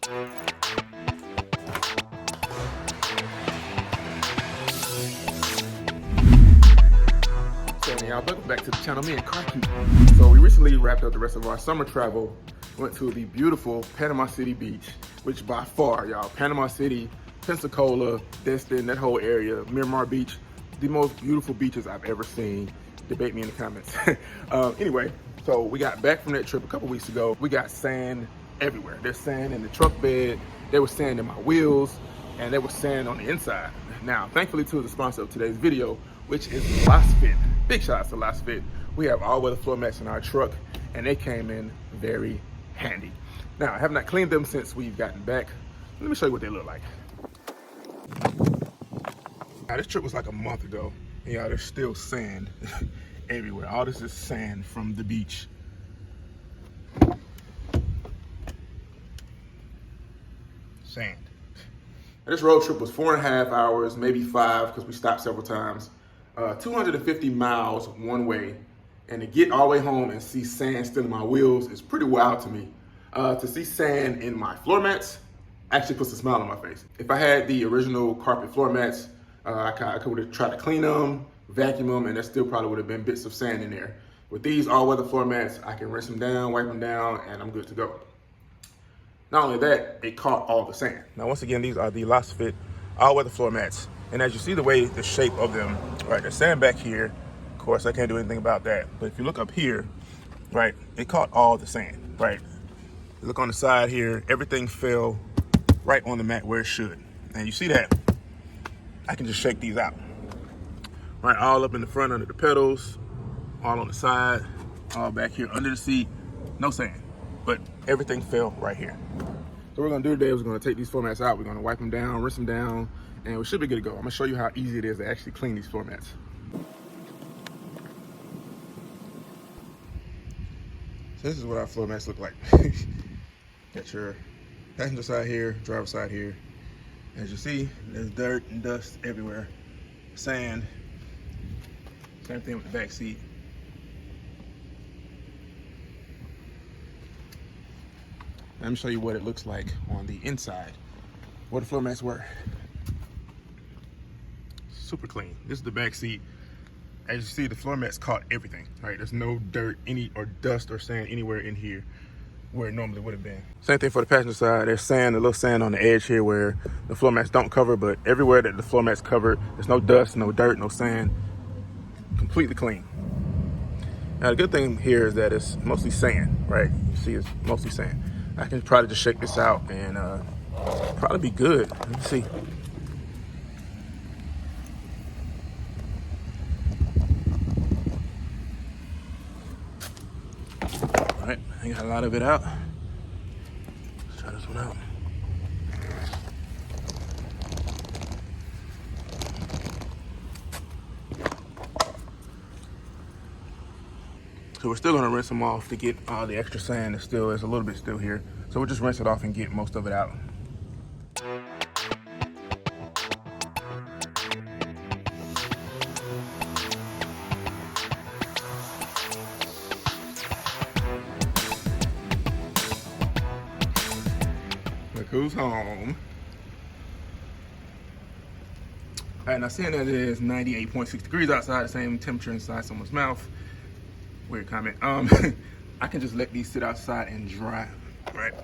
Y'all, welcome back to the channel. Me and Karki. So we recently wrapped up the rest of our summer travel. Went to the beautiful Panama City Beach, which by far, y'all, Panama City, Pensacola, Destin, that whole area, Miramar Beach, the most beautiful beaches I've ever seen. Debate me in the comments. Anyway, so we got back from that trip a couple weeks ago. We got sand everywhere. There's sand in the truck bed. There was sand in my wheels, and there was sand on the inside. Now, thankfully to the sponsor of today's video, which is Lasfit. Big shout out to Lasfit. We have all-weather floor mats in our truck, and they came in very handy. Now, I have not cleaned them since we've gotten back. Let me show you what they look like. Now, this trip was like a month ago. And y'all, there's still sand everywhere. All this is sand from the beach. Sand. Now, this road trip was 4.5 hours, maybe 5, because we stopped several times. 250 miles one way, and to get all the way home and see sand still in my wheels is pretty wild to me. To see sand in my floor mats actually puts a smile on my face. If I had the original carpet floor mats, I could have tried to clean them, vacuum them, and there still probably would have been bits of sand in there. With these all-weather floor mats, I can rinse them down, wipe them down, and I'm good to go. Not only that, it caught all the sand. Now, once again, these are the Lasfit all-weather floor mats. And as you see the way, the shape of them, right, there's sand back here. Of course, I can't do anything about that. But if you look up here, right, it caught all the sand, right? You look on the side here, everything fell right on the mat where it should. And you see that, I can just shake these out. Right, all up in the front under the pedals, all on the side, all back here under the seat, no sand. But everything fell right here. So what we're gonna do today is we're gonna take these floor mats out. We're gonna wipe them down, rinse them down, and we should be good to go. I'm gonna show you how easy it is to actually clean these floor mats. So this is what our floor mats look like. Got your passenger side here, driver side here. As you see, there's dirt and dust everywhere. Sand. Same thing with the back seat. Let me show you what it looks like on the inside, what the floor mats were. Super clean. This is the back seat. As you see, the floor mats caught everything, right? There's no dirt, or dust or sand anywhere in here where it normally would have been. Same thing for the passenger side. There's sand, a little sand on the edge here where the floor mats don't cover, but everywhere that the floor mats covered, there's no dust, no dirt, no sand. Completely clean. Now the good thing here is that it's mostly sand, right? You see it's mostly sand. I can probably just shake this out and probably be good. Let me see. All right, I got a lot of it out. Let's try this one out. So we're still gonna rinse them off to get all the extra sand that still is a little bit still here. So we'll just rinse it off and get most of it out. Look who's home. All right, now seeing that it is 98.6 degrees outside, the same temperature inside someone's mouth. Weird comment. I can just let these sit outside and dry, right?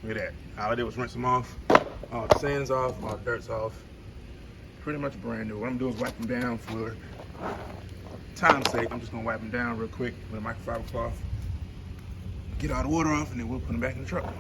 Look at that. All I did was rinse them off. All the sand's off, all the dirt's off. Pretty much brand new. What I'm doing is wipe them down for time's sake. I'm just gonna wipe them down real quick with a microfiber cloth. Get all the water off, and then we'll put them back in the truck.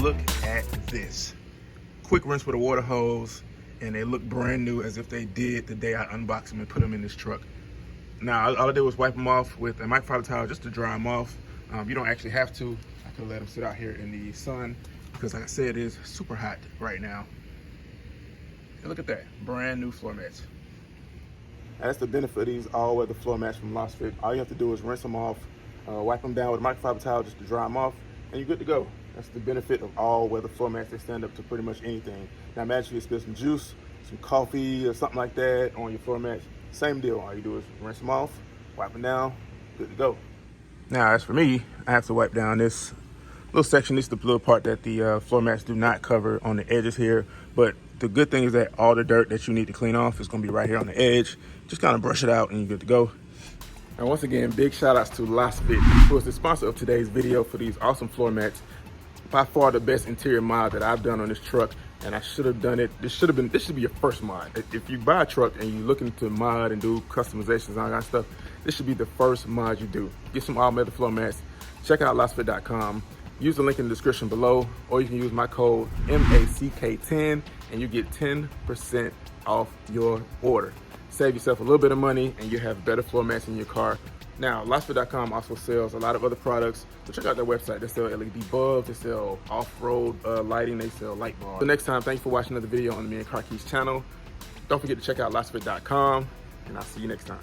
Look at this. Quick rinse with a water hose, and they look brand new as if they did the day I unboxed them and put them in this truck. Now, all I did was wipe them off with a microfiber towel just to dry them off. You don't actually have to. I could let them sit out here in the sun because, like I said, it is super hot right now. And look at that, brand new floor mats. That's the benefit of these all-weather floor mats from Lasfit. All you have to do is rinse them off, wipe them down with a microfiber towel just to dry them off, and you're good to go. That's the benefit of all-weather floor mats. They stand up to pretty much anything. Now imagine you spill some juice, some coffee, or something like that on your floor mats. Same deal. All you do is rinse them off, wipe them down, good to go. Now, as for me, I have to wipe down this little section. This is the little part that the floor mats do not cover on the edges here. But the good thing is that all the dirt that you need to clean off is going to be right here on the edge. Just kind of brush it out and you're good to go. And once again, big shout outs to Lasfit, who is the sponsor of today's video for these awesome floor mats. By far the best interior mod that I've done on this truck, and I should have done it. This should be your first mod. If you buy a truck and you're looking to mod and do customizations and all that stuff, this should be the first mod you do. Get some all-weather floor mats. Check out lasfit.com. Use the link in the description below, or you can use my code MACK10 and you get 10% off your order. Save yourself a little bit of money and you have better floor mats in your car. Now, Lasfit.com also sells a lot of other products, so check out their website. They sell LED bulbs, they sell off-road lighting, they sell light bars. So next time, thanks for watching another video on the Me and Car Keys channel. Don't forget to check out Lasfit.com, and I'll see you next time.